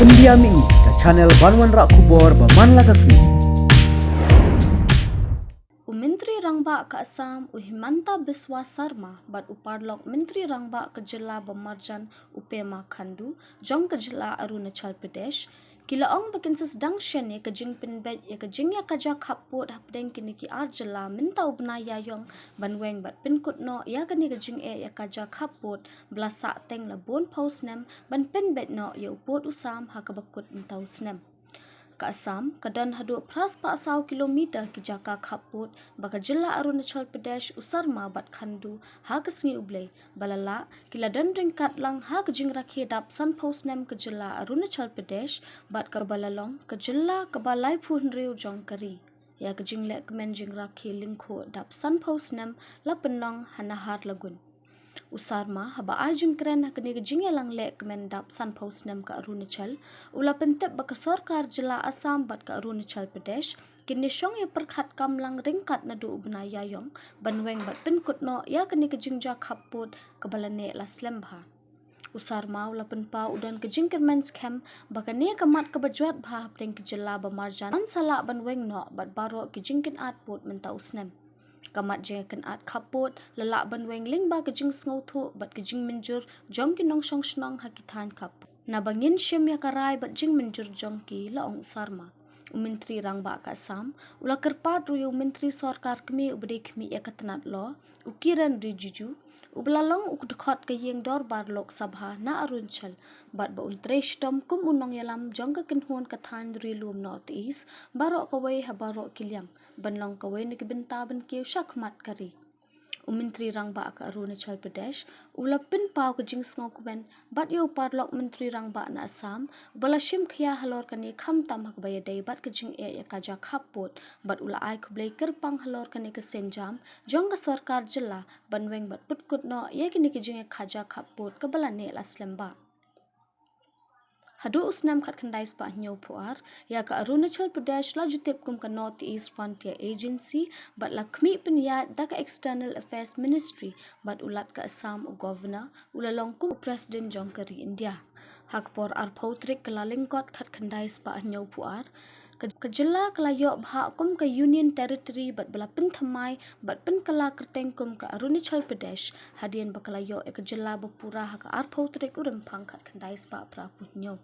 India mi ke channel Banwan Rak Kubor Baman Lagasmi. Menteri Rangba ke Assam Mynta Biswa Sarma bat uparlok Menteri Rangba ke Jilla Bamarjan Upema Khandu jong ke Jilla Arunachal Pradesh kila ong bakin sedang shene ke Jing pinbet ya ke Jing ya Kajia Khappud hapdeng kini ki ar Jilla Mynta ubna yayong banweng bat Pynkut no ya kini ke Jing ya Kajia Khappud blasa teng la bon pau Snem ban pinbet no ya upot usam ha ke bakut Mynta Snem. Ke Assam, kedan haduk pras 40 kilometer ke Jaka Khappud, baka Jilla Arunachal Pradesh usarma bat Khandu, ha ke sengi ublay, balala, kila dan ringkat lang ha ke jingrak hedap san pau Snem ke Jilla Arunachal Pradesh, bat ke balalong ke Jilla ke balai pun riu jong kari. Ya ke jinglek kemen jingrak he lingko dap san pau Snem la penong hanahar lagun. Usarma haba ajung keren kini kejing lang lek kemendap san pau Snem ke Arunachal ula pentep baka sarkar Jilla Assam bat ke Arunachal Pradesh kini syong ya perkhat kam lang ringkat nadu ubna yayong banweng bat Pynkut no ya kini kejing ja Khappud ke balane la slembha. Usarma ula penpa udan kejing kermen scam baka ne kamat ke bajuat bha pdeng ke Jilla Bamarjan sala banweng no bat baro kejing kin atput Mynta Snem. Kamat jeng ken at Khappud lalak banweng ling ba kejing sngo thu bat kejing menjur jong ki nong shong shnong hakitan Khappud na bangin syem ya karai bat jing menjur jong ki la ong Usarma Menteri Rangba ke Assam ula kerpat ruyu Menteri Sarkar kemi ubdi kemi ya katanat lo ukiran rijiju ublalong ukdekhat ke yeng dorbar Lok Sabha na Arunachal bat ba untresh tom kum unong yalam jong ke kenhun kathan rilum North East barok kawai ha barok kilyang banlong kawai ni kibenta ban kiu shakmat kari. Menteri Rangba ke Arunachal Pradesh ula pin pau ke jing sngo kuben bat yo parlok Menteri Rangba na Assam bala shim khia halor kani kham tam hak baya dei bat ke jing ya Kajia Khappud bat ula ai khublei kerpang halor kani ke senjam jong ke sarkar Jilla banweng bat Pynkut no ya kini ke jing ya Kajia Khappud ke bala ne la slemba. Hadu Snem khat khandai spa nyo puar ya ka Arunachal Pradesh la jutip kum ka North East Frontier Agency bat lakmi penyat da ka External Affairs Ministry bat ulat ka Assam u governor ulalong kum President jong kari India. Hakpor ar pautrik kelalingkot khat khandai spa nyo puar ke Jilla kelayok bha kum ke Union Territory bat bala pen thamai bat pen kala kerteng kum ke Arunachal Pradesh hadian bakalayok ke Jilla bapura ha ka ar pautrik urempang khat khandai spa pra nyo.